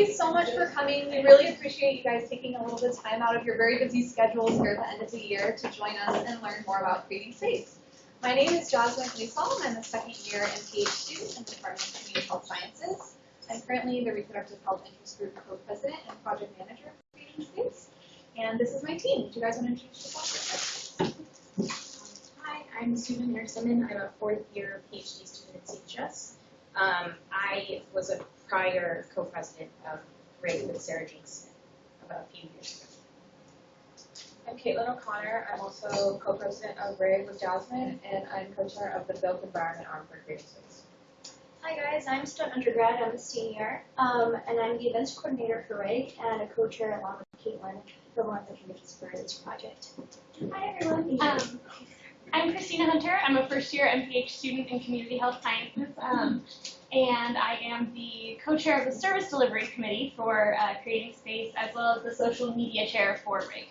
you so much for coming. We really appreciate you guys taking a little bit of time out of your very busy schedules here at the end of the year to join us and learn more about creating space. My name is Jasmine Leesall. I'm a second year MPH student in the Department of Community Health Sciences. I'm currently the Reproductive Health Interest Group Co-President and Project Manager for Creating Space. And this is my team. Do you guys want to introduce yourself? Hi, I'm Susan Harrison. I'm a fourth year PhD student at CHS. I was a prior co-president of RIG with Sarah Jane Smith about a few years ago. I'm Caitlin O'Connor. I'm also co-president of RIG with Jasmine, and I'm co-chair of the Built Environment Arm for Creating Space. Hi guys, I'm still an undergrad. I'm a senior, and I'm the events coordinator for RIG and a co-chair along with Caitlin for one of the committees for this project. Hi everyone. I'm Christina Hunter. I'm a first year MPH student in Community Health Sciences, and I am the co-chair of the Service Delivery Committee for Creating Space, as well as the social media chair for RIG.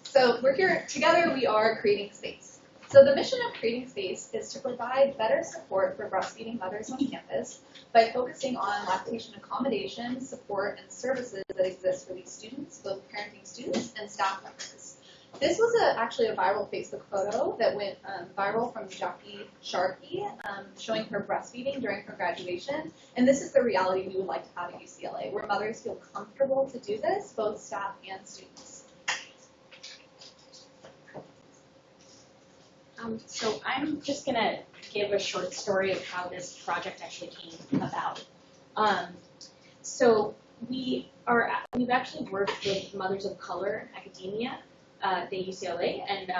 So we're here together. We are Creating Space. So the mission of Creating Space is to provide better support for breastfeeding mothers on campus by focusing on lactation accommodation, support, and services that exist for these students, both parenting students and staff members. This was actually a viral Facebook photo that went viral from Jackie Sharkey showing her breastfeeding during her graduation. And this is the reality we would like to have at UCLA, where mothers feel comfortable to do this, both staff and students. So I'm just going to give a short story of how this project actually came about. So we've actually worked with mothers of color academia at the UCLA, and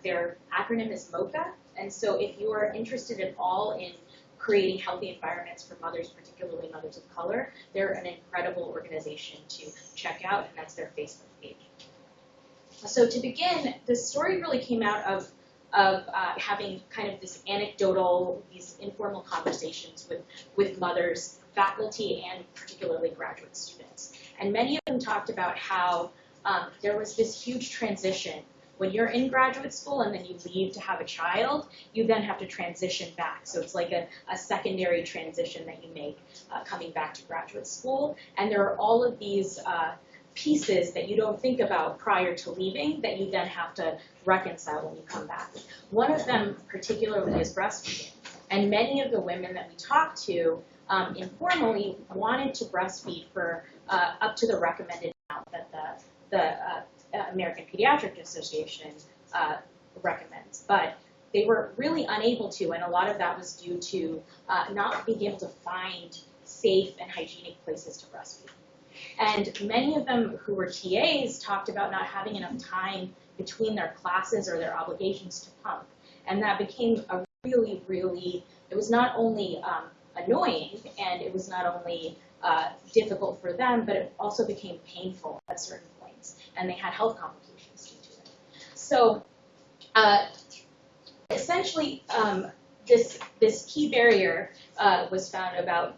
their acronym is MOCA. And so if you are interested at all in creating healthy environments for mothers, particularly mothers of color, they're an incredible organization to check out, and that's their Facebook page. So to begin, the story really came out of having kind of this anecdotal, these informal conversations with mothers, faculty, and particularly graduate students. And many of them talked about how there was this huge transition. When you're in graduate school and then you leave to have a child, you then have to transition back. So it's like a secondary transition that you make coming back to graduate school. And there are all of these pieces that you don't think about prior to leaving that you then have to reconcile when you come back. One of them particularly is breastfeeding. And many of the women that we talked to informally wanted to breastfeed for up to the recommended amount that the American Pediatric Association recommends. But they were really unable to, and a lot of that was due to not being able to find safe and hygienic places to breastfeed. And many of them who were TAs talked about not having enough time between their classes or their obligations to pump. And that became a really, really, it was not only annoying, and it was not only difficult for them, but it also became painful at certain points. And they had health complications due to it. So essentially, this key barrier was found about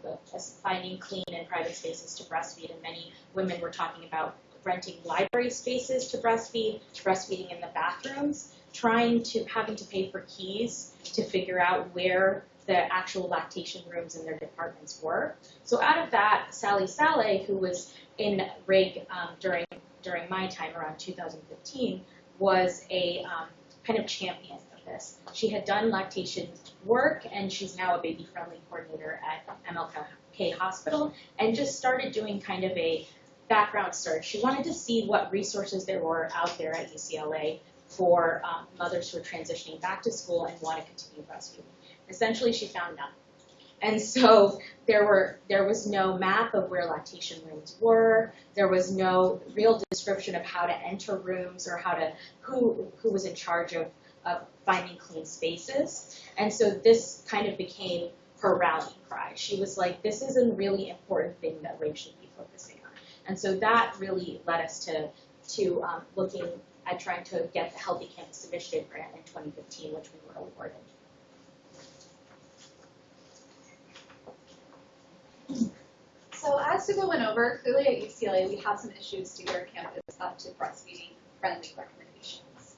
finding clean and private spaces to breastfeed, and many women were talking about renting library spaces to breastfeed, breastfeeding in the bathrooms, having to pay for keys to figure out where the actual lactation rooms in their departments were. So out of that, Sally Saleh, who was in RIG during my time around 2015, was a kind of champion of this. She had done lactation work, and she's now a baby-friendly coordinator at MLK Hospital, and just started doing kind of a background search. She wanted to see what resources there were out there at UCLA for mothers who are transitioning back to school and want to continue breastfeeding. Essentially, she found none. And so there was no map of where lactation rooms were. There was no real description of how to enter rooms or who was in charge of finding clean spaces. And so this kind of became her rallying cry. She was like, this is a really important thing that RIG should be focusing on. And so that really led us to looking at trying to get the Healthy Campus Initiative grant in 2015, which we were awarded. So as Suba went over, clearly at UCLA we have some issues to get our campus up to breastfeeding friendly recommendations.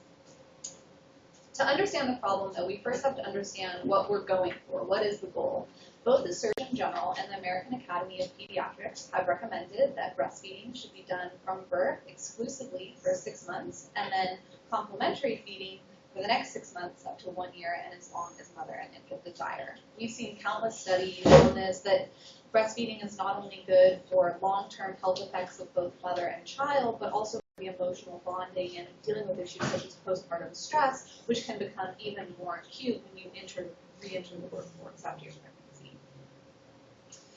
To understand the problem, though, we first have to understand what we're going for. What is the goal? both the Surgeon General and the American Academy of Pediatrics have recommended that breastfeeding should be done from birth exclusively for 6 months, and then complementary feeding for the next 6 months up to 1 year and as long as mother and infant desire. We've seen countless studies on this, that breastfeeding is not only good for long-term health effects of both mother and child, but also for the emotional bonding and dealing with issues such as postpartum stress, which can become even more acute when you re-enter the workforce after your pregnancy.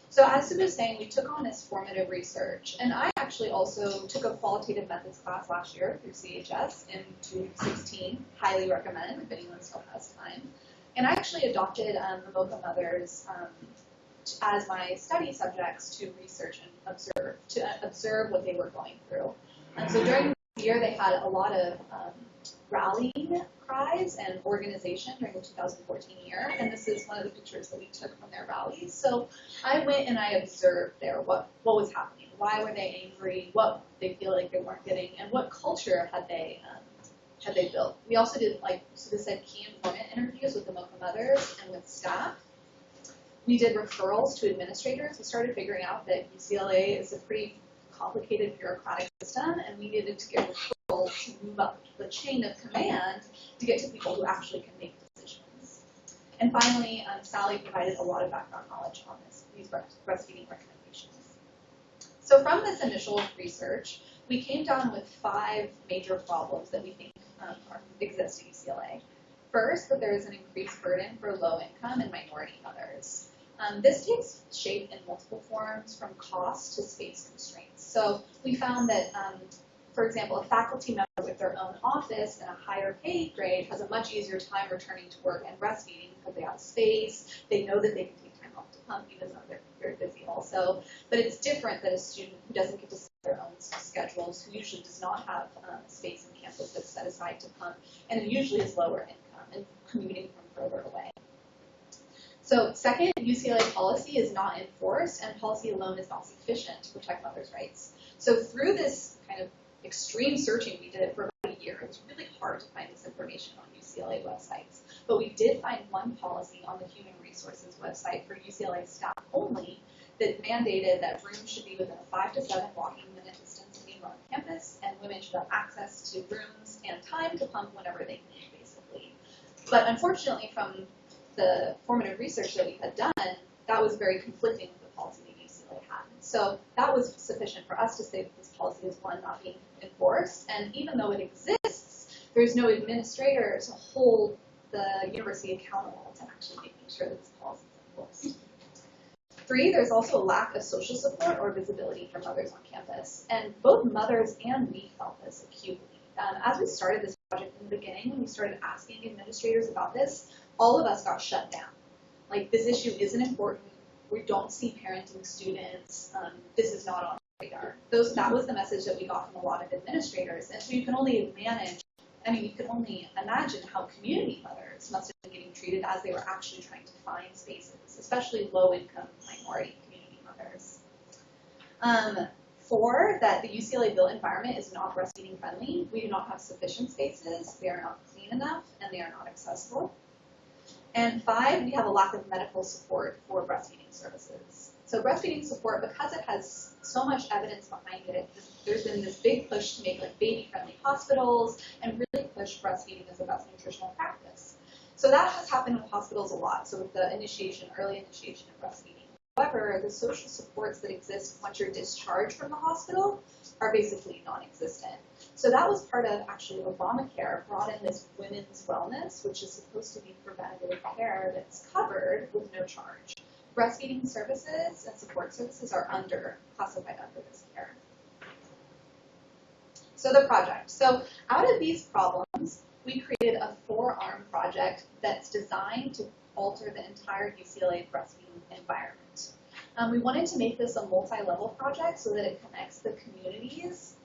So as Sue was saying, we took on this formative research, and I actually also took a qualitative methods class last year through CHS in 2016. Highly recommend if anyone still has time. And I actually adopted the MOCA mothers as my study subjects to research and observe what they were going through. And so during the year, they had a lot of rallying cries and organization during the 2014 year, and this is one of the pictures that we took from their rallies. So I went and I observed there what was happening, why were they angry, what they feel like they weren't getting, and what culture had they built. We also did, like Suda said, key informant interviews with the MOCA mothers and with staff. We did referrals to administrators. We started figuring out that UCLA is a pretty complicated bureaucratic system, and we needed to get referrals to move up the chain of command to get to people who actually can make decisions. And finally, Sally provided a lot of background knowledge on these breastfeeding recommendations. So from this initial research, we came down with 5 major problems that we think exist at UCLA. First, that there is an increased burden for low-income and minority mothers. This takes shape in multiple forms, from cost to space constraints. So we found that, for example, a faculty member with their own office and a higher paid grade has a much easier time returning to work and breastfeeding because they have space. They know that they can take time off to pump, even though they're very busy also. But it's different than a student who doesn't get to set their own schedules, who usually does not have space on campus that's set aside to pump, and who usually is lower income and commuting from further away. So second, UCLA policy is not enforced, and policy alone is not sufficient to protect mothers' rights. So through this kind of extreme searching, we did it for about a year. It was really hard to find this information on UCLA websites. But we did find one policy on the Human Resources website for UCLA staff only that mandated that rooms should be within a 5 to 7 walking minute distance of being on campus, and women should have access to rooms and time to pump whenever they need, basically. But unfortunately, from the formative research that we had done, that was very conflicting with the policy that UCLA had. So that was sufficient for us to say that this policy is, one, not being enforced, and even though it exists, there's no administrator to hold the university accountable to actually making sure that this policy is enforced. 3, there's also a lack of social support or visibility for mothers on campus, and both mothers and we felt this acutely. As we started this project in the beginning, when we started asking administrators about this, all of us got shut down. Like, this issue isn't important. We don't see parenting students. This is not on the radar. That was the message that we got from a lot of administrators. And so you can only you can only imagine how community mothers must have been getting treated as they were actually trying to find spaces, especially low-income minority community mothers. 4, that the UCLA built environment is not breastfeeding friendly. We do not have sufficient spaces. They are not clean enough, and they are not accessible. And 5, we have a lack of medical support for breastfeeding services. So breastfeeding support, because it has so much evidence behind it, there's been this big push to make baby-friendly hospitals and really push breastfeeding as a best nutritional practice. So that has happened with hospitals a lot. So with the early initiation of breastfeeding. However, the social supports that exist once you're discharged from the hospital are basically non-existent. So that was part of, actually, Obamacare brought in this women's wellness, which is supposed to be preventative care that's covered with no charge. Breastfeeding services and support services are classified under this care. So the project. So out of these problems, we created a 4-arm project that's designed to alter the entire UCLA breastfeeding environment. We wanted to make this a multi-level project so that it connects the communities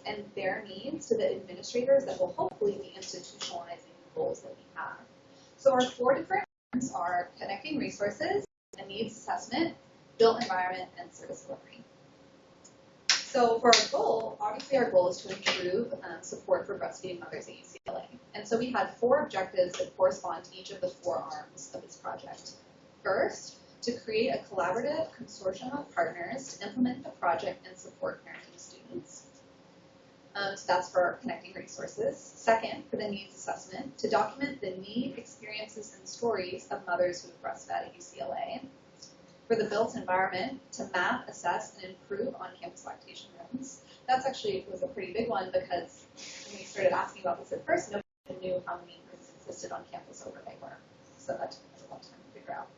and their needs to the administrators that will hopefully be institutionalizing the goals that we have. So our 4 different arms are connecting resources, a needs assessment, built environment, and service delivery. So for our goal, obviously our goal is to improve support for breastfeeding mothers at UCLA. And so we had 4 objectives that correspond to each of the 4 arms of this project. First, to create a collaborative consortium of partners to implement the project and support parenting students. So that's for our connecting resources. Second, for the needs assessment, to document the need, experiences, and stories of mothers who have breastfed at UCLA. For the built environment, to map, assess, and improve on-campus lactation rooms. That's actually was a pretty big one because when we started asking about this at first, nobody knew how many rooms existed on campus or where they were. So that took us a long time to figure out.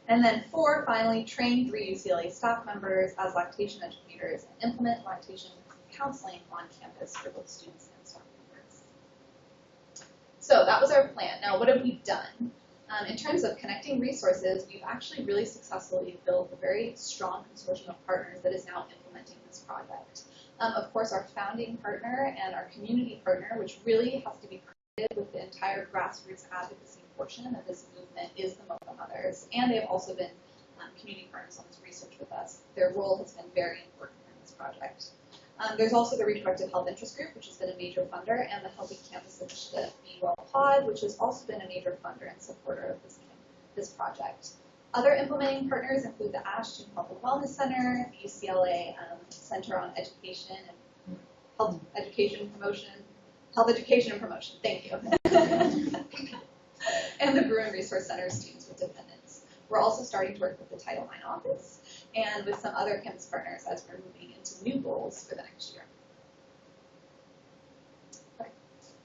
And then 4, finally, train 3 UCLA staff members as lactation educators and implement lactation counseling on campus for both students and staff members. So that was our plan. Now, what have we done? In terms of connecting resources, we've actually really successfully built a very strong consortium of partners that is now implementing this project. Of course, our founding partner and our community partner, which really has to be credited with the entire grassroots advocacy portion of this movement, is the MOCA Mothers. And they've also been community partners on this research with us. Their role has been very important in this project. There's also the Reproductive Health Interest Group, which has been a major funder, and the Healthy Campus Initiative, Be Well Pod, which has also been a major funder and supporter of this project. Other implementing partners include the Ashton Health and Wellness Center, the UCLA Center on Education and Health Education and Promotion, thank you. And the Bruin Resource Center, Students with Dependents. We're also starting to work with the Title IX office and with some other campus partners as we're moving into new goals for the next year. Okay.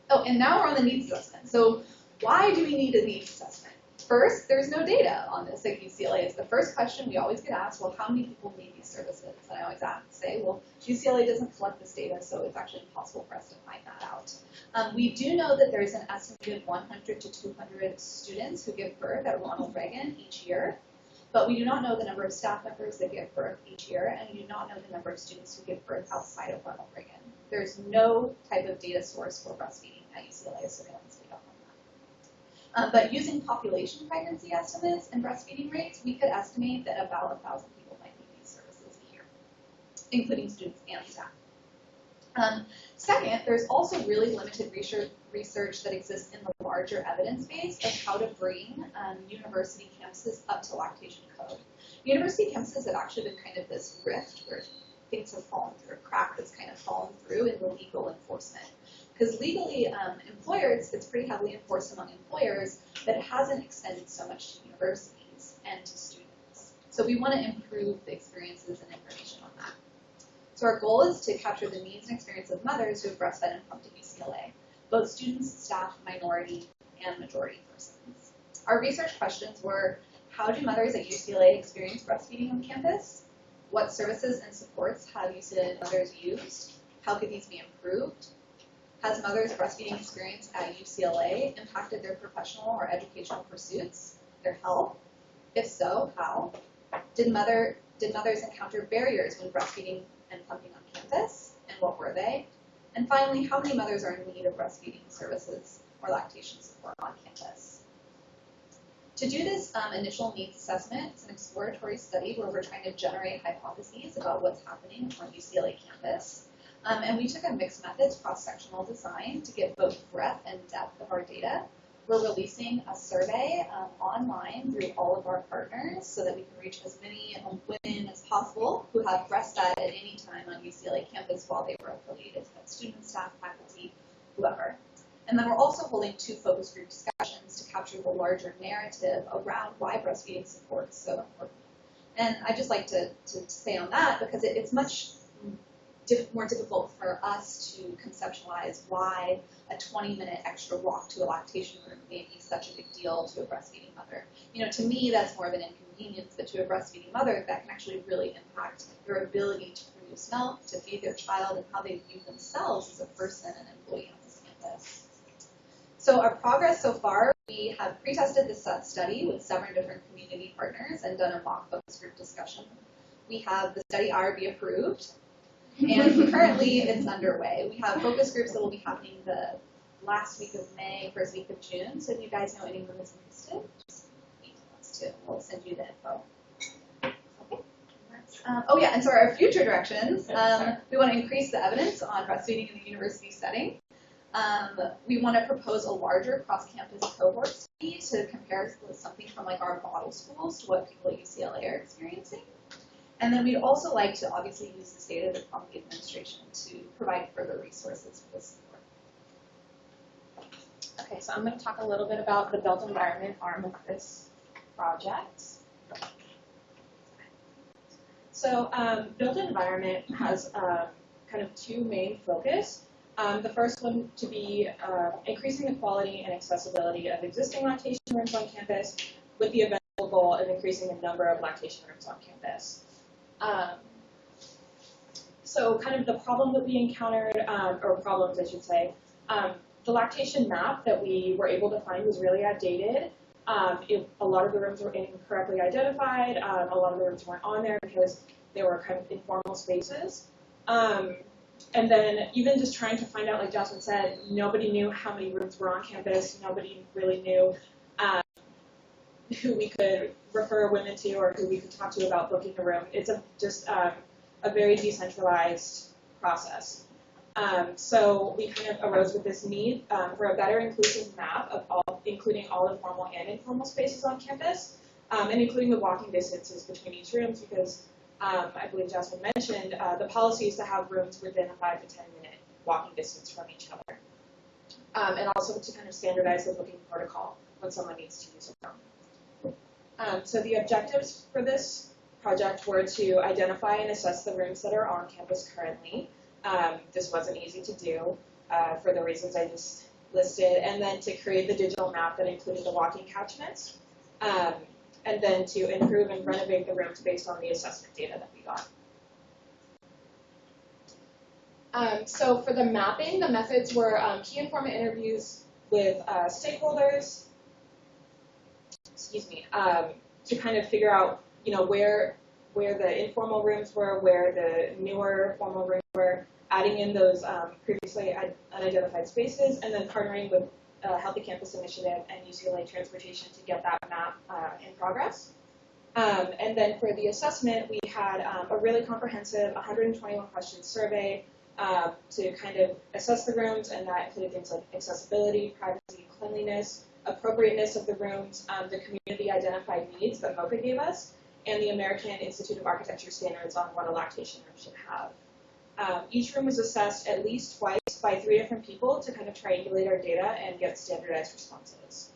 Oh, and now we're on the needs assessment. So why do we need a needs assessment? First, there's no data on this at UCLA. It's the first question we always get asked, well, how many people need these services? And I always say, well, UCLA doesn't collect this data, so it's actually impossible for us to find that out. We do know that there's an estimated 100 to 200 students who give birth at Ronald Reagan each year, but we do not know the number of staff members that give birth each year, and we do not know the number of students who give birth outside of Ronald Reagan. There's no type of data source for breastfeeding at UCLA surveillance data on that. But using population pregnancy estimates and breastfeeding rates, we could estimate that about 1,000 people might need these services a year, including students and staff. Second, there's also really limited research that exists in the larger evidence base of how to bring university campuses up to lactation code. University campuses have actually been kind of this rift where things have fallen through, a crack that's kind of fallen through in the legal enforcement. Because legally, employers, it's pretty heavily enforced among employers, but it hasn't extended so much to universities and to students. So we want to improve the experiences and information on that. So our goal is to capture the needs and experience of mothers who have breastfed and pumped at UCLA, both students, staff, minority, and majority persons. Our research questions were, how do mothers at UCLA experience breastfeeding on campus? What services and supports have UCLA mothers used? How could these be improved? Has mothers' breastfeeding experience at UCLA impacted their professional or educational pursuits, their health? If so, how? Did mothers encounter barriers when breastfeeding and pumping on campus, and what were they? And finally, how many mothers are in need of breastfeeding services or lactation support on campus? To do this initial needs assessment, it's an exploratory study where we're trying to generate hypotheses about what's happening on UCLA campus. And we took a mixed methods cross-sectional design to get both breadth and depth of our data. We're releasing a survey online through all of our partners so that we can reach as many women as possible who have breastfed at any time on UCLA campus while they were affiliated with students, staff, faculty, whoever. And then we're also holding 2 focus group discussions to capture the larger narrative around why breastfeeding support is so important. And I'd just like to say on that, because it's much more difficult for us to conceptualize why a 20-minute extra walk to a lactation room may be such a big deal to a breastfeeding mother. You know, to me, that's more of an inconvenience, but to a breastfeeding mother, that can actually really impact their ability to produce milk, to feed their child, and how they view themselves as a person and employee on this campus. So our progress so far, we have pre-tested this study with 7 different community partners and done a mock focus group discussion. We have the study IRB approved, and currently it's underway. We have focus groups that will be happening the last week of May, first week of June. So if you guys know anyone that's interested, just email us too. We'll send you the info. Okay. Oh yeah, and so our future directions, we want to increase the evidence on breastfeeding in the university setting. We want to propose a larger cross-campus cohort study to compare with something from like our model schools to what people at UCLA are experiencing. And then we'd also like to obviously use this data to prompt the administration to provide further resources for this support. Okay, so I'm going to talk a little bit about the built environment arm of this project. So built environment has kind of two main focus. The first one to be increasing the quality and accessibility of existing lactation rooms on campus with the eventual goal of increasing the number of lactation rooms on campus. So kind of the problem that we encountered, or problems I should say, the lactation map that we were able to find was really outdated. A lot of the rooms were incorrectly identified. A lot of the rooms weren't on there because they were kind of informal spaces. And then even just trying to find out, like Jasmine said, nobody knew how many rooms were on campus. Nobody really knew who we could refer women to or who we could talk to about booking a room. It's just a very decentralized process. So we kind of arose with this need for a better inclusive map of including all the formal and informal spaces on campus, and including the walking distances between each rooms because I believe Jasmine mentioned the policy is to have rooms within a 5 to 10 minute walking distance from each other. And also to kind of standardize the booking protocol when someone needs to use a room. So the objectives for this project were to identify and assess the rooms that are on campus currently. This wasn't easy to do for the reasons I just listed, and then to create the digital map that included the walking catchments, and then to improve and renovate the rooms based on the assessment data that we got. So for the mapping, the methods were key informant interviews with stakeholders, to kind of figure out, where the informal rooms were, where the newer formal rooms were, adding in those previously unidentified spaces, and then partnering with Healthy Campus Initiative and UCLA Transportation to get that map in progress. And then for the assessment, we had a really comprehensive 121 question survey to kind of assess the rooms, and that included things like accessibility, privacy, cleanliness, appropriateness of the rooms, the community identified needs that MOCA gave us, and the American Institute of Architecture standards on what a lactation room should have. Each room was assessed at least twice by 3 different people to kind of triangulate our data and get standardized responses.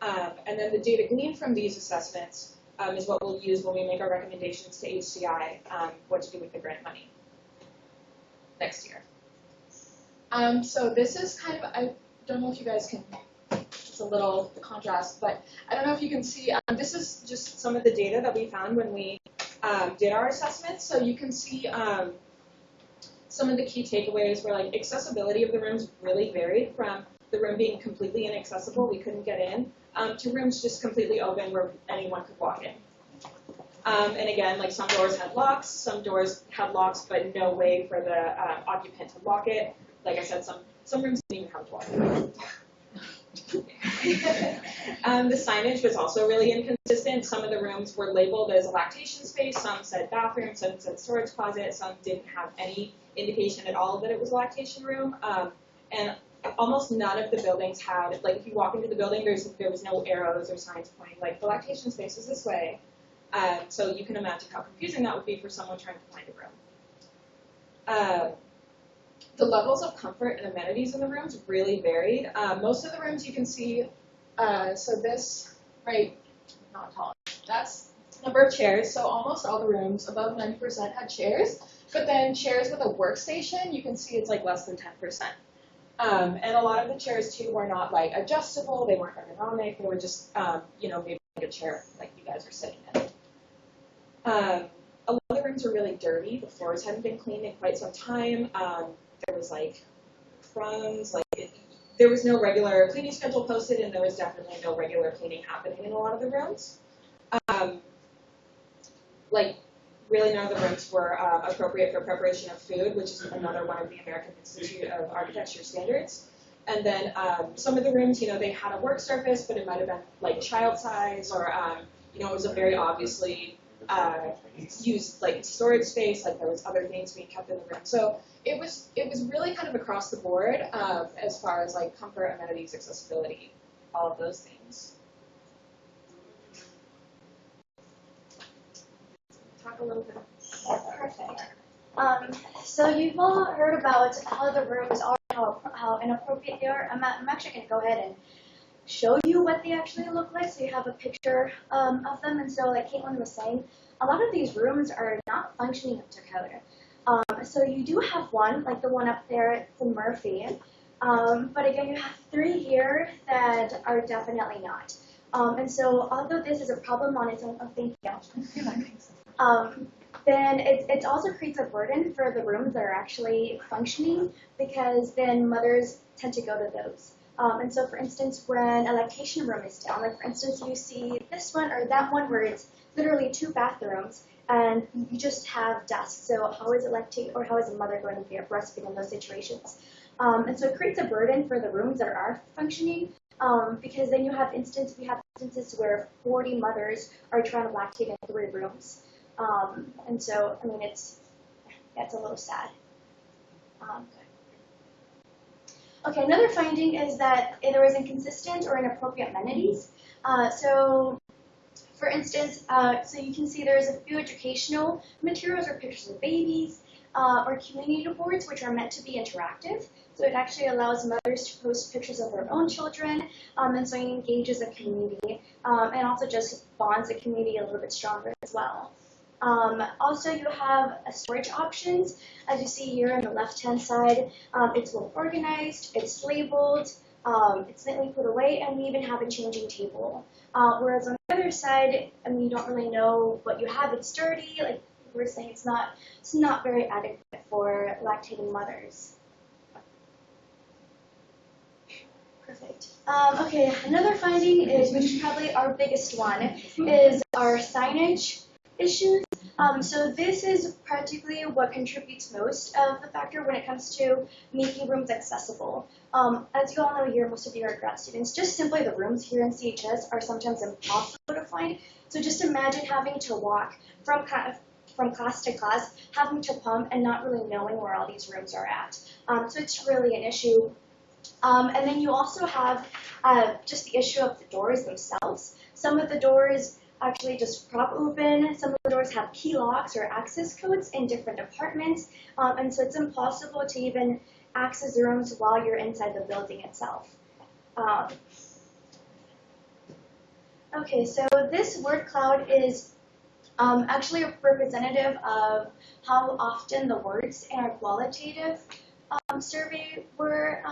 And then the data gleaned from these assessments is what we'll use when we make our recommendations to HCI, what to do with the grant money next year. So this is kind of, I don't know if you guys can, it's a little contrast, but I don't know if you can see, this is just some of the data that we found when we did our assessments. So you can see some of the key takeaways were like accessibility of the rooms really varied from the room being completely inaccessible, we couldn't get in, to rooms just completely open where anyone could walk in. And again, like some doors had locks, some doors had locks but no way for the occupant to lock it. Like I said, some rooms didn't even have a door. The signage was also really inconsistent. Some of the rooms were labeled as a lactation space, some said bathroom, some said storage closet, some didn't have any indication at all that it was a lactation room. And almost none of the buildings had, like if you walk into the building, there was no arrows or signs pointing like the lactation space is this way. So you can imagine how confusing that would be for someone trying to find a room. The levels of comfort and amenities in the rooms really varied. Most of the rooms you can see, so this, right, not tall, that's number of chairs. So almost all the rooms, above 90% had chairs. But then chairs with a workstation, you can see it's like less than 10%. And a lot of the chairs too were not like adjustable, they weren't ergonomic, they were just, maybe like a chair like you guys are sitting in. A lot of the rooms were really dirty, the floors hadn't been cleaned in quite some time. There was like crumbs, there was no regular cleaning schedule posted, and there was definitely no regular cleaning happening in a lot of the rooms. Really none of the rooms were appropriate for preparation of food, which is another one of the American Institute of Architecture standards. And then some of the rooms, they had a work surface, but it might have been like child size, or it was a very obviously use like storage space, like there was other things being kept in the room. So it was really kind of across the board as far as like comfort, amenities, accessibility, all of those things. Talk a little bit. Perfect. So you've all heard about how the rooms are, how inappropriate they are. I'm actually going to go ahead and show you what they actually look like, so you have a picture of them. And so, like Caitlin was saying, a lot of these rooms are not functioning up to code. So you do have one, like the one up there, it's in Murphy. But again, you have 3 here that are definitely not. And so, although this is a problem on its own, thank you. Then it also creates a burden for the rooms that are actually functioning, because then mothers tend to go to those. And so, for instance, when a lactation room is down, like for instance, you see this one or that one where it's literally 2 bathrooms and you just have desks. So how is a lactate, or how is a mother going to be breastfeeding in those situations? And so it creates a burden for the rooms that are functioning, because then we have instances where 40 mothers are trying to lactate in 3 rooms. And so, I mean, it's a little sad. Okay, another finding is that there was inconsistent or inappropriate amenities. So, for instance, so you can see there's a few educational materials or pictures of babies, or community boards, which are meant to be interactive. So it actually allows mothers to post pictures of their own children, and so it engages a community, and also just bonds the community a little bit stronger as well. Also, you have storage options. As you see here on the left-hand side, it's well organized, it's labeled, it's neatly put away, and we even have a changing table. Whereas on the other side, I mean, you don't really know what you have. It's dirty, like we're saying, it's not very adequate for lactating mothers. Perfect. Okay, another finding is, which is probably our biggest one, is our signage issues. So this is practically what contributes most of the factor when it comes to making rooms accessible. As you all know here, most of you are grad students, just simply the rooms here in CHS are sometimes impossible to find. So just imagine having to walk from class to class, having to pump and not really knowing where all these rooms are at. So it's really an issue. And then you also have just the issue of the doors themselves. Some of the doors actually just prop open. Some of the doors have key locks or access codes in different departments. And so it's impossible to even access the rooms while you're inside the building itself. Okay, so this word cloud is actually a representative of how often the words in our qualitative survey were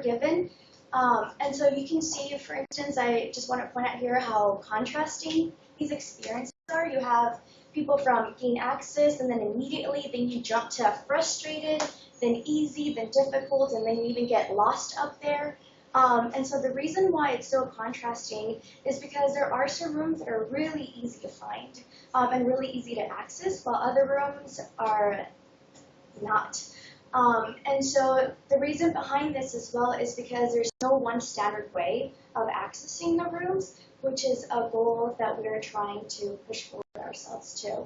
given. And so you can see, for instance, I just want to point out here how contrasting these experiences are. You have people from gain access, and then immediately, then you jump to frustrated, then easy, then difficult, and then you even get lost up there. And so the reason why it's so contrasting is because there are some rooms that are really easy to find and really easy to access, while other rooms are not. And so the reason behind this as well is because there's no one standard way of accessing the rooms, which is a goal that we're trying to push forward ourselves to.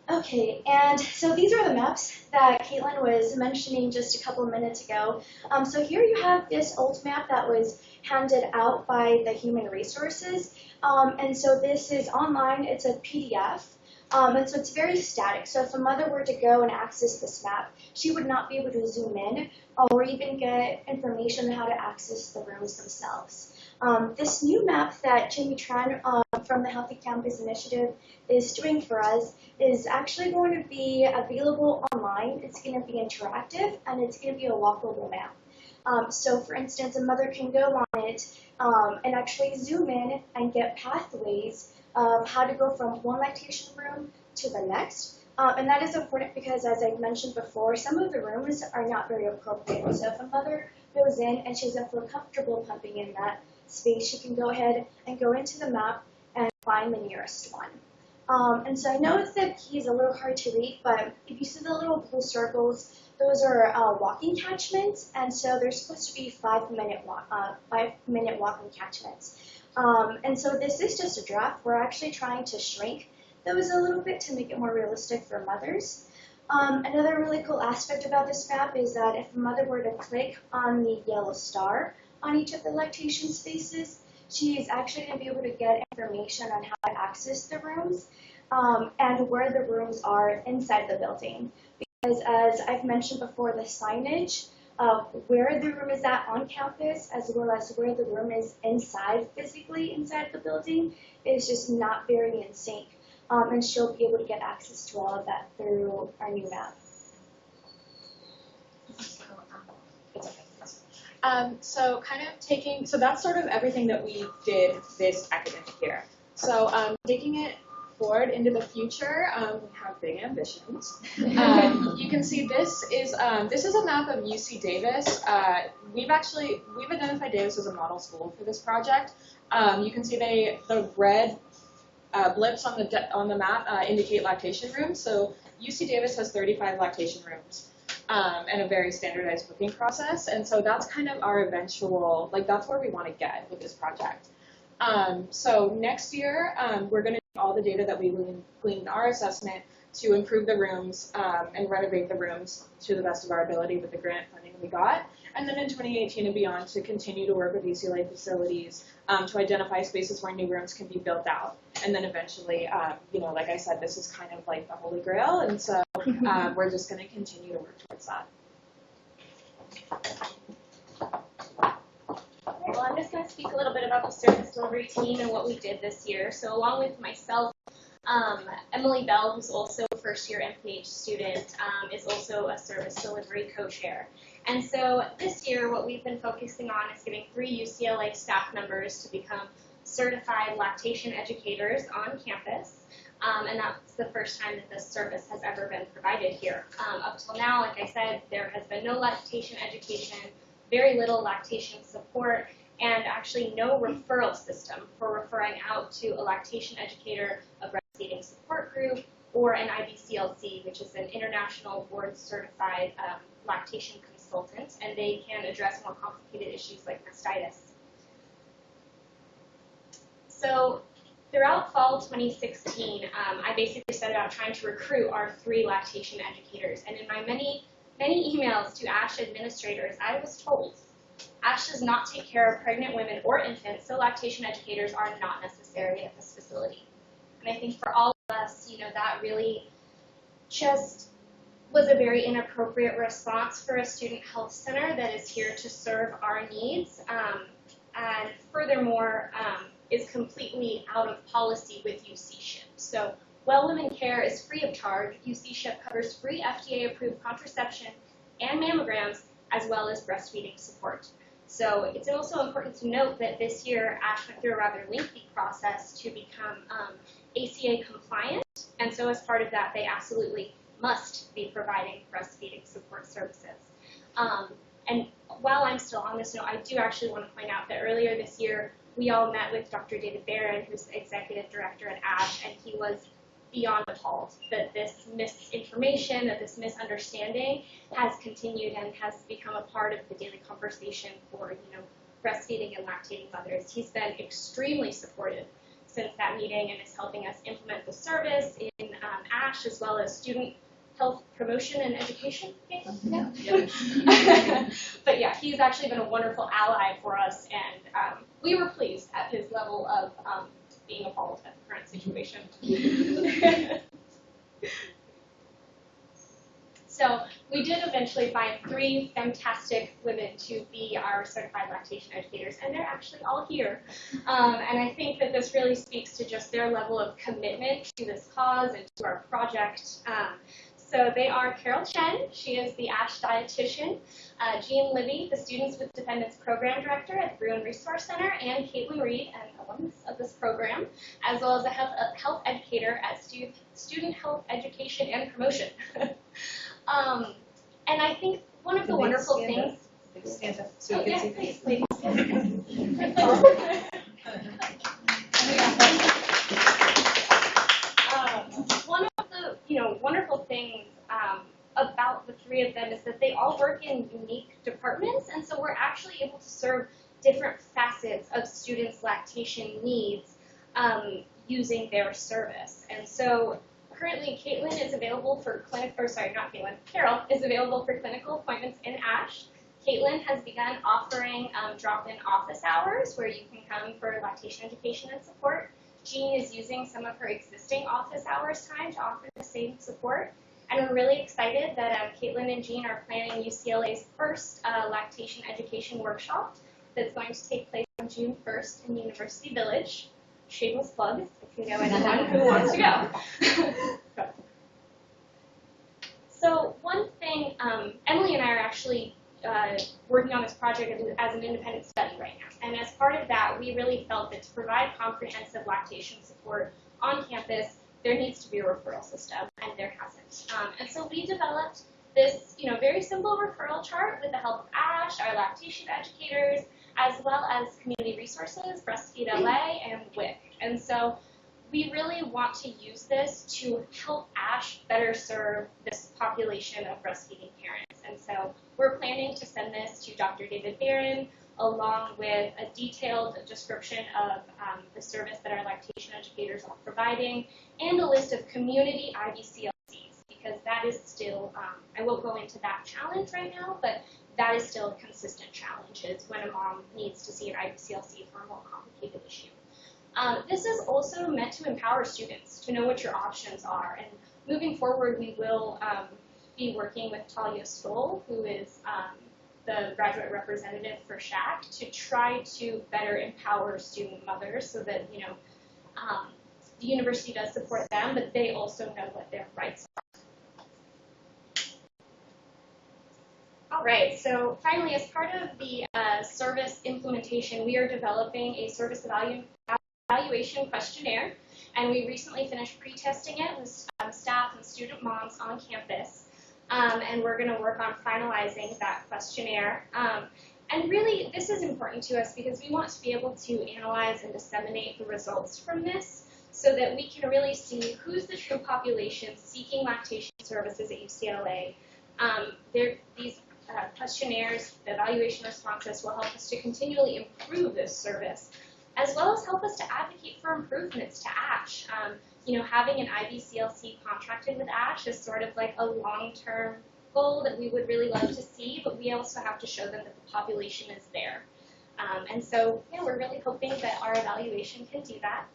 Okay, and so these are the maps that Caitlin was mentioning just a couple of minutes ago. So here you have this old map that was handed out by the Human Resources. And so this is online, it's a PDF. And so it's very static. So if a mother were to go and access this map, she would not be able to zoom in or even get information on how to access the rooms themselves. This new map that Jamie Tran from the Healthy Campus Initiative is doing for us is actually going to be available online. It's going to be interactive, and it's going to be a walkable map. So for instance, a mother can go on it and actually zoom in and get pathways of how to go from one lactation room to the next. And that is important because, as I mentioned before, some of the rooms are not very appropriate. So if a mother goes in and she doesn't feel comfortable pumping in that space, she can go ahead and go into the map and find the nearest one. And so I know the key is a little hard to read, but if you see the little blue circles, those are walking catchments, and so they're supposed to be 5-minute walking catchments. And so this is just a draft. We're actually trying to shrink those a little bit to make it more realistic for mothers. Another really cool aspect about this map is that if a mother were to click on the yellow star on each of the lactation spaces, she is actually going to be able to get information on how to access the rooms and where the rooms are inside the building. Because as I've mentioned before, the signage of where the room is at on campus, as well as where the room is inside, physically inside the building, is just not very in sync. And she'll be able to get access to all of that through our new map. So that's sort of everything that we did this academic year. So taking it forward into the future, we have big ambitions. You can see this is a map of UC Davis. We've identified Davis as a model school for this project. You can see the red blips on the map indicate lactation rooms. So UC Davis has 35 lactation rooms. And a very standardized booking process, and so that's kind of our eventual, that's where we want to get with this project. So next year, we're going to do all the data that we gleaned in our assessment to improve the rooms and renovate the rooms to the best of our ability with the grant funding we got. And then in 2018 and beyond, to continue to work with UCLA facilities to identify spaces where new rooms can be built out. And then eventually, like I said, this is kind of like the holy grail, and so we're just going to continue to work towards that. Well, I'm just going to speak a little bit about the service delivery team and what we did this year. So along with myself, Emily Bell, who's also a first-year MPH student, is also a service delivery co-chair. And so this year, what we've been focusing on is getting 3 UCLA staff members to become certified lactation educators on campus. And that's the first time that this service has ever been provided here. Up till now, like I said, there has been no lactation education, very little lactation support, and actually no referral system for referring out to a lactation educator, a breastfeeding support group, or an IBCLC, which is an international board-certified lactation consultant, and they can address more complicated issues like mastitis. So throughout fall 2016, I basically set about trying to recruit our 3 lactation educators, and in my many emails to ASH administrators, I was told, ASH does not take care of pregnant women or infants, so lactation educators are not necessary at this facility. And I think for all of us, that really just was a very inappropriate response for a student health center that is here to serve our needs, and furthermore, is completely out of policy with UC SHIP. So Well Women Care is free of charge. UC SHIP covers free FDA-approved contraception and mammograms, as well as breastfeeding support. So it's also important to note that this year, ASH went through a rather lengthy process to become ACA compliant, and so as part of that, they absolutely must be providing breastfeeding support services. And while I'm still on this note, I do actually want to point out that earlier this year, we all met with Dr. David Barron, who's the executive director at ASH, and he was beyond appalled that this misinformation, that this misunderstanding has continued and has become a part of the daily conversation for, breastfeeding and lactating mothers. He's been extremely supportive since that meeting and is helping us implement the service in ASH, as well as student health promotion and education. Yeah. But yeah, he's actually been a wonderful ally for us, and we were pleased at his level of being appalled at the current situation. So we did eventually find 3 fantastic women to be our certified lactation educators, and they're actually all here. And I think that this really speaks to just their level of commitment to this cause and to our project. So they are Carol Chen, she is the ASH dietitian, Jean Libby, the Students with Dependence Program Director at the Bruin Resource Center, and Caitlin Reed, an alumnus of this program, as well as a health educator at Student Health Education and Promotion. And I think one of the wonderful things... Stand up so you can see. Please. One of the wonderful things about the 3 of them is that they all work in unique departments, and so we're actually able to serve different facets of students' lactation needs using their service. And so currently, Caitlin is available for Carol is available for clinical appointments in ASH. Caitlin has begun offering drop-in office hours where you can come for lactation education and support. Jean is using some of her existing office hours time to offer the same support. And we're really excited that Caitlin and Jean are planning UCLA's first lactation education workshop that's going to take place on June 1st in University Village. Shameless plug, if you know anyone who wants to go. So one thing, Emily and I are actually working on this project as an independent study right now. And as part of that, we really felt that to provide comprehensive lactation support on campus, there needs to be a referral system, and there hasn't. And so we developed this, very simple referral chart with the help of ASH, our lactation educators, as well as community resources, Breastfeed LA, and WIC. And so we really want to use this to help ASH better serve this population of breastfeeding parents. And so we're planning to send this to Dr. David Barron, along with a detailed description of the service that our lactation educators are providing, and a list of community IBCLCs, because that is still, I won't go into that challenge right now, but that is still a consistent challenge, is when a mom needs to see an IBCLC for a more complicated issue. This is also meant to empower students to know what your options are. And moving forward, we will be working with Talia Stoll, who is the graduate representative for SHAC, to try to better empower student mothers so that, the university does support them, but they also know what their rights are. All right, so finally, as part of the service implementation, we are developing a service evaluation questionnaire, and we recently finished pre-testing it with staff and student moms on campus, and we're going to work on finalizing that questionnaire. And really, this is important to us because we want to be able to analyze and disseminate the results from this so that we can really see who's the true population seeking lactation services at UCLA. These questionnaires, the evaluation responses will help us to continually improve this service, as well as help us to advocate for improvements to ASH. Having an IBCLC contracted with ASH is sort of like a long-term goal that we would really love to see, but we also have to show them that the population is there. And so, we're really hoping that our evaluation can do that.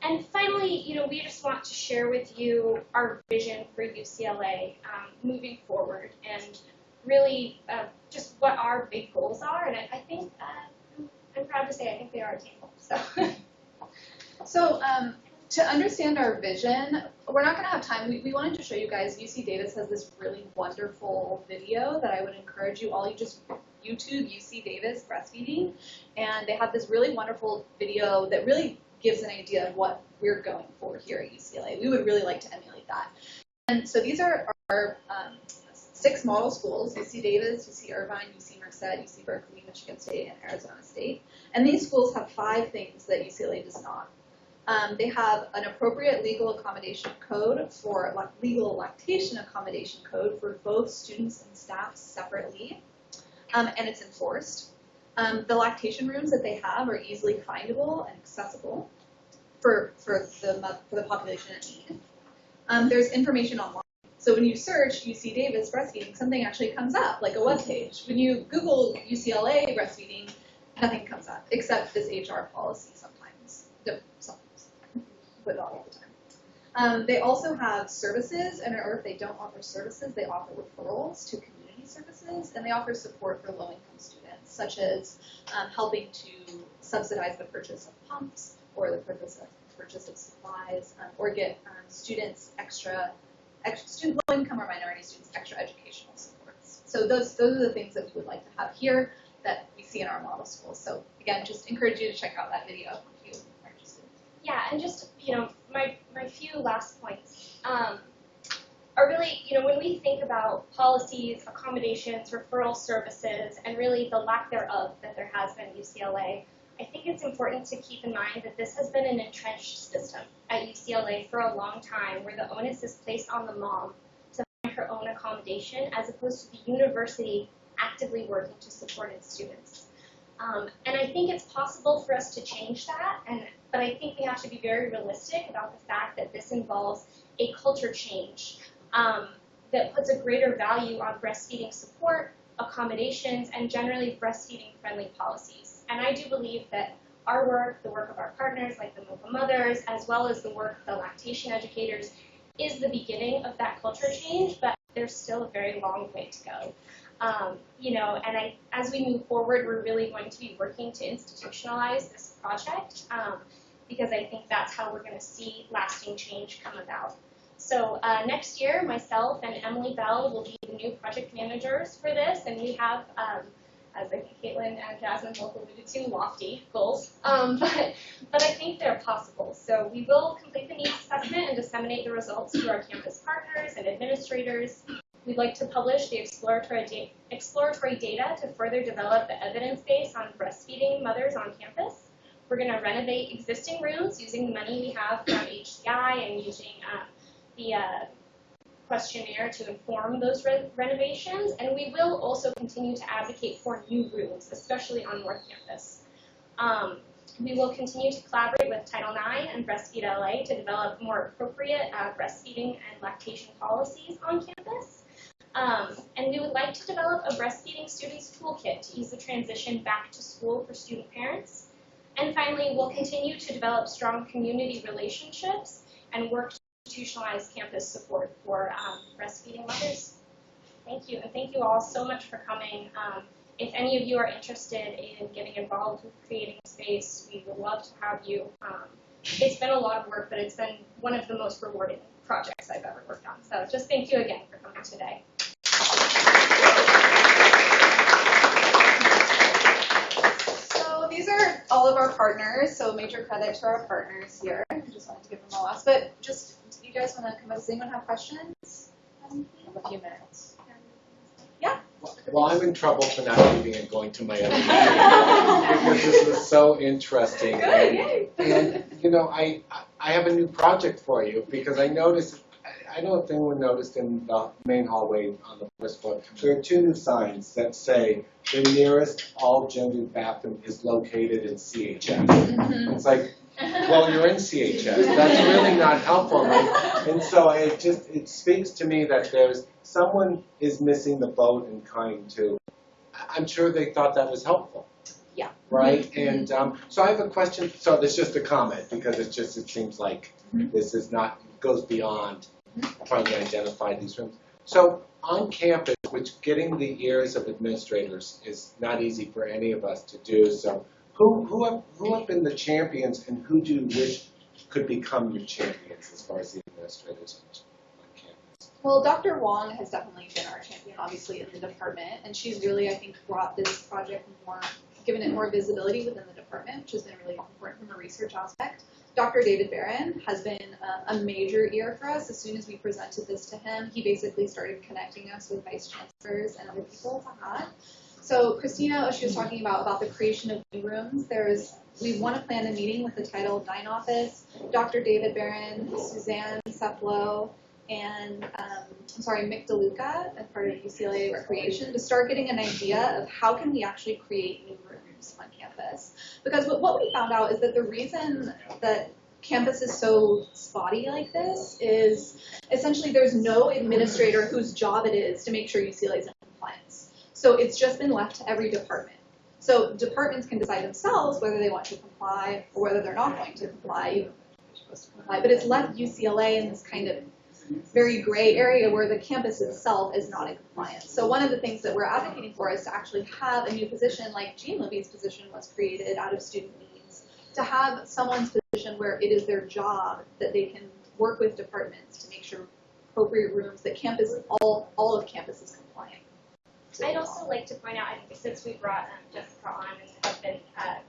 And finally, we just want to share with you our vision for UCLA moving forward, and really just what our big goals are. And I think I'm proud to say I think they are attainable. So to understand our vision, we're not going to have time. We wanted to show you guys, UC Davis has this really wonderful video that I would encourage you all, you just YouTube UC Davis breastfeeding, and they have this really wonderful video that really gives an idea of what we're going for here at UCLA. We would really like to emulate that. And so these are our 6 model schools: UC Davis, UC Irvine, UC Merced, UC Berkeley, Michigan State, and Arizona State. And these schools have 5 things that UCLA does not. They have an appropriate legal accommodation code for legal lactation accommodation code for both students and staff separately, and it's enforced. The lactation rooms that they have are easily findable and accessible for the population in need. There's information online. So when you search UC Davis breastfeeding, something actually comes up, like a web page. When you Google UCLA breastfeeding, nothing comes up, except this HR policy sometimes, but not all the time. They also have services, or if they don't offer services, they offer referrals to community services, and they offer support for low-income students, such as helping to subsidize the purchase of pumps, or the purchase of supplies, or get students low-income or minority students extra educational supports. So those are the things that we would like to have here that we see in our model schools. So again, just encourage you to check out that video if you are interested. Yeah, and just, my few last points are really, when we think about policies, accommodations, referral services, and really the lack thereof that there has been at UCLA, I think it's important to keep in mind that this has been an entrenched system at UCLA for a long time, where the onus is placed on the mom to find her own accommodation, as opposed to the university actively working to support its students. And I think it's possible for us to change that, but I think we have to be very realistic about the fact that this involves a culture change that puts a greater value on breastfeeding support, accommodations, and generally breastfeeding-friendly policies. And I do believe that our work, the work of our partners like the MOCA mothers, as well as the work of the lactation educators, is the beginning of that culture change, but there's still a very long way to go. And as we move forward, we're really going to be working to institutionalize this project because I think that's how we're going to see lasting change come about. So next year, myself and Emily Bell will be the new project managers for this, and we have, as I think Caitlin and Jasmine both alluded to, lofty goals, but I think they're possible. So we will complete the needs assessment and disseminate the results to our campus partners and administrators. We'd like to publish the exploratory data to further develop the evidence base on breastfeeding mothers on campus. We're going to renovate existing rooms using the money we have from HCI and using the questionnaire to inform those renovations. And we will also continue to advocate for new rooms, especially on North Campus. We will continue to collaborate with Title IX and Breastfeed LA to develop more appropriate breastfeeding and lactation policies on campus. And we would like to develop a breastfeeding students toolkit to ease the transition back to school for student parents. And finally, we'll continue to develop strong community relationships and work to institutionalize campus support for breastfeeding mothers. Thank you, and thank you all so much for coming. If any of you are interested in getting involved with creating a space, we would love to have you. It's been a lot of work, but it's been one of the most rewarding projects I've ever worked on. So just thank you again for coming today. So these are all of our partners, so major credit to our partners here. I just wanted to give them a last, but just, do you guys want to come up? Does anyone have questions? A few minutes. Yeah? Well, I'm in trouble for not leaving and going to my other meeting because this was so interesting. And I have a new project for you because I noticed, I don't know if anyone noticed in the main hallway on the first floor, there are two new signs that say the nearest all-gendered bathroom is located in CHS. Mm-hmm. It's like, well, you're in CHS. That's really not helpful, right? And so it speaks to me that someone is missing the boat and trying to. I'm sure they thought that was helpful. Yeah. Right. And so I have a question. So this is just a comment because it seems like this is not goes beyond trying to identify these rooms. So on campus, which getting the ears of administrators is not easy for any of us to do. So who have been the champions, and who do you wish could become your champions as far as the administrators on campus? Well, Dr. Wong has definitely been our champion, obviously, in the department, and she's really, I think, brought this project more, given it more visibility within the department, which has been really important from a research aspect. Dr. David Barron has been a major ear for us. As soon as we presented this to him, he basically started connecting us with vice chancellors and other people to add. So Christina, she was talking about the creation of new rooms. We want to plan a meeting with the Title IX office, Dr. David Barron, Suzanne Seplow, and Mick DeLuca, as part of UCLA Recreation, to start getting an idea of how can we actually create new rooms on campus. Because what we found out is that the reason that campus is so spotty like this is essentially there's no administrator whose job it is to make sure UCLA is in compliance. So it's just been left to every department. So departments can decide themselves whether they want to comply or whether they're not going to comply, even if they're supposed to comply. But it's left UCLA in this kind of very gray area where the campus itself is not in compliance. So one of the things that we're advocating for is to actually have a new position like Jean Libby's position was created out of student needs, to have someone's position where it is their job that they can work with departments to make sure appropriate rooms, that campus, all of campus is compliant. I'd also like to point out, I think since we brought Jessica on and have been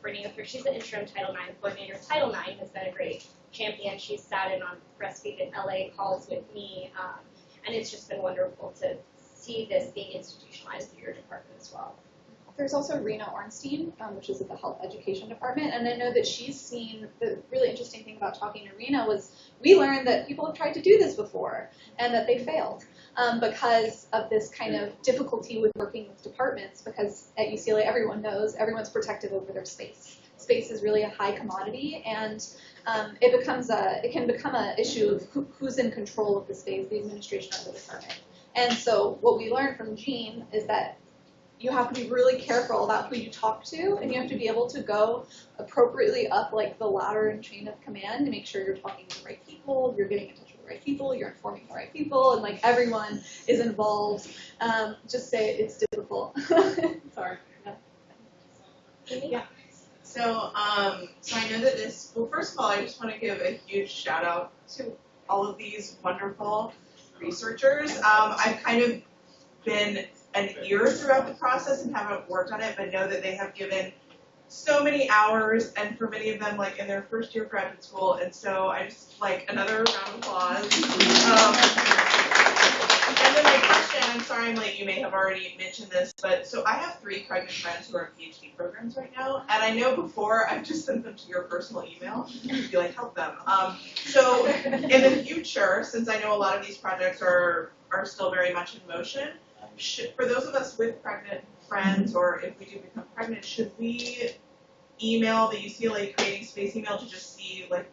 bringing up her, she's the interim Title IX coordinator. Title IX has been a great champion. She's sat in on Breastfeed in LA calls with me, and it's just been wonderful to see this being institutionalized through your department as well. There's also Rena Ornstein, which is at the Health Education Department, and I know that she's seen, the really interesting thing about talking to Rena was we learned that people have tried to do this before and that they failed because of this kind of difficulty with working with departments, because at UCLA everyone knows everyone's protective over their space. Space is really a high commodity, and it can become an issue of who's in control of the space, the administration or the department. And so what we learned from Jean is that you have to be really careful about who you talk to, and you have to be able to go appropriately up like the ladder and chain of command to make sure you're talking to the right people, you're getting in touch with the right people, you're informing the right people, and like everyone is involved. Just say it's difficult. Sorry. Yeah. So I know that well, first of all, I just want to give a huge shout out to all of these wonderful researchers. I've kind of been an ear throughout the process and haven't worked on it, but know that they have given so many hours, and for many of them, like in their first year of graduate school, and so I just like another round of applause. And then my question, I'm sorry I'm late, you may have already mentioned this, but so I have 3 pregnant friends who are in PhD programs right now, and I know before I've just sent them to your personal email to be like, help them. So in the future, since I know a lot of these projects are still very much in motion, for those of us with pregnant friends, or if we do become pregnant, should we email the UCLA Creating Space email to just see like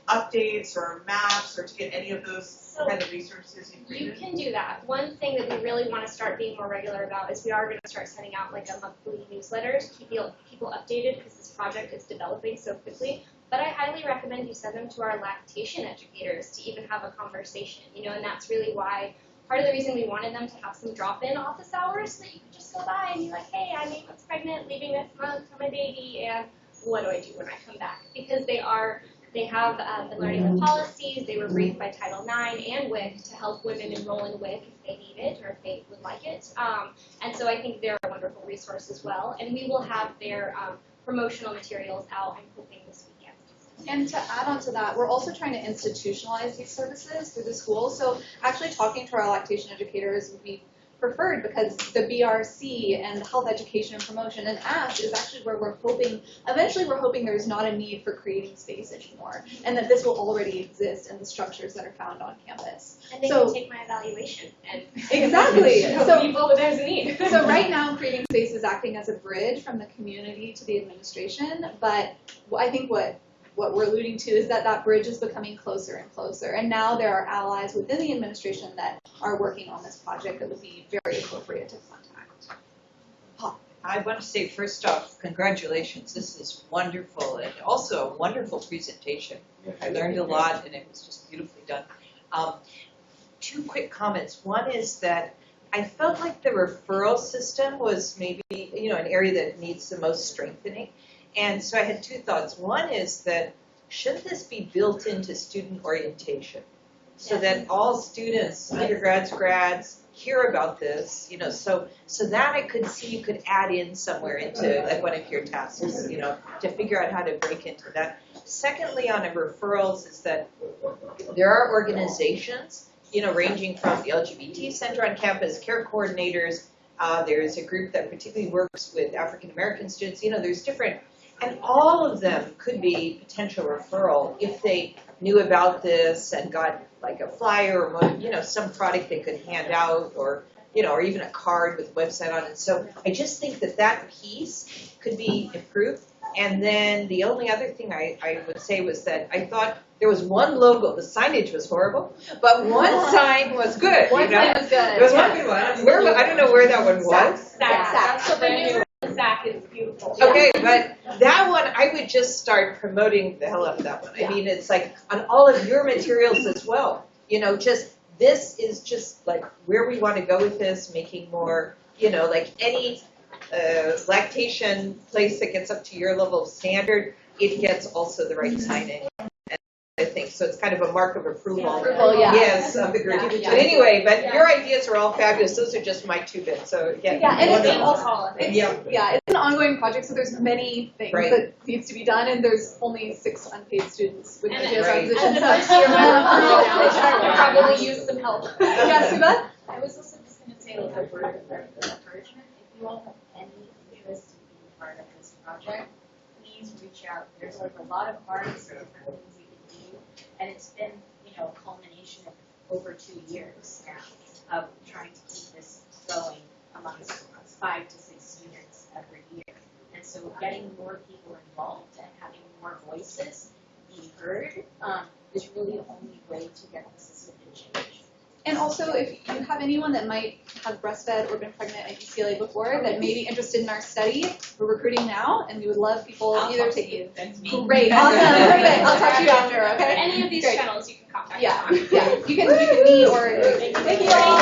updates or maps, or to get any of those kind of resources you created? You can do that. One thing that we really want to start being more regular about is we are going to start sending out like a monthly newsletter to keep people updated, because this project is developing so quickly. But I highly recommend you send them to our lactation educators to even have a conversation, and that's really why part of the reason we wanted them to have some drop-in office hours, so that you could just go by and be like, hey, I'm 8 months pregnant, leaving this month for my baby, and what do I do when I come back? Because they have been learning the policies. They were briefed by Title IX and WIC to help women enroll in WIC if they need it or if they would like it. And so I think they're a wonderful resource as well. And we will have their promotional materials out, I'm hoping, this weekend. And to add on to that, we're also trying to institutionalize these services through the school. So actually talking to our lactation educators would be preferred, because the BRC and the health education and promotion and ASH is actually where eventually we're hoping there's not a need for creating space anymore, and that this will already exist in the structures that are found on campus. And they can take my evaluation. And Exactly. so people, there's a need. So right now, creating space is acting as a bridge from the community to the administration, but I think what we're alluding to is that bridge is becoming closer and closer. And now there are allies within the administration that are working on this project that would be very appropriate to contact. I want to say, first off, congratulations. This is wonderful, and also a wonderful presentation. I learned a lot, and it was just beautifully done. 2 quick comments. One is that I felt like the referral system was maybe, an area that needs the most strengthening. And so I had 2 thoughts. One is that should this be built into student orientation, so that all students, undergrads, grads, hear about this, so that I could see you could add in somewhere into like one of your tasks, to figure out how to break into that. Secondly, on referrals is that there are organizations, ranging from the LGBT Center on campus, care coordinators. There's a group that particularly works with African American students. There's different. And all of them could be potential referral if they knew about this and got like a flyer or some product they could hand out, or or even a card with a website on it. So I just think that piece could be improved. And then the only other thing I would say was that I thought there was one logo. The signage was horrible, but one sign was good. One sign was good. There was one good one. I don't know where that one was. Zach. So the new Zach is beautiful. Okay, but that one, I would just start promoting the hell out of that one. I mean, it's like on all of your materials as well. This is just like where we want to go with this, making more, like any lactation place that gets up to your level of standard, it gets also the right signing. I think so. It's kind of a mark of approval. Yes, of the group. Yeah. But anyway, your ideas are all fabulous. Those are just my 2 bits. So again, and it's an ongoing project, so there's many things that needs to be done, and there's only 6 unpaid students with ideas positions. And the first year, I probably use some help. Yeah, Suba? I was also just going to say, like, a word of encouragement. If you all have any interest in being part of this project, please reach out. There's like a lot of arts and different things you can over 2 years now of trying to keep this going amongst us, 5 to 6 students every year. And so getting more people involved and having more voices be heard is really the only way to get the system to change. And also, if you have anyone that might have breastfed or been pregnant at UCLA before that may be interested in our study, we're recruiting now, and we would love people either to you. That's me. Great, awesome, perfect. I'll talk to you after, okay? Any of these Great. channels you can contact Yeah, us on. yeah. You can meet or. Thank you all.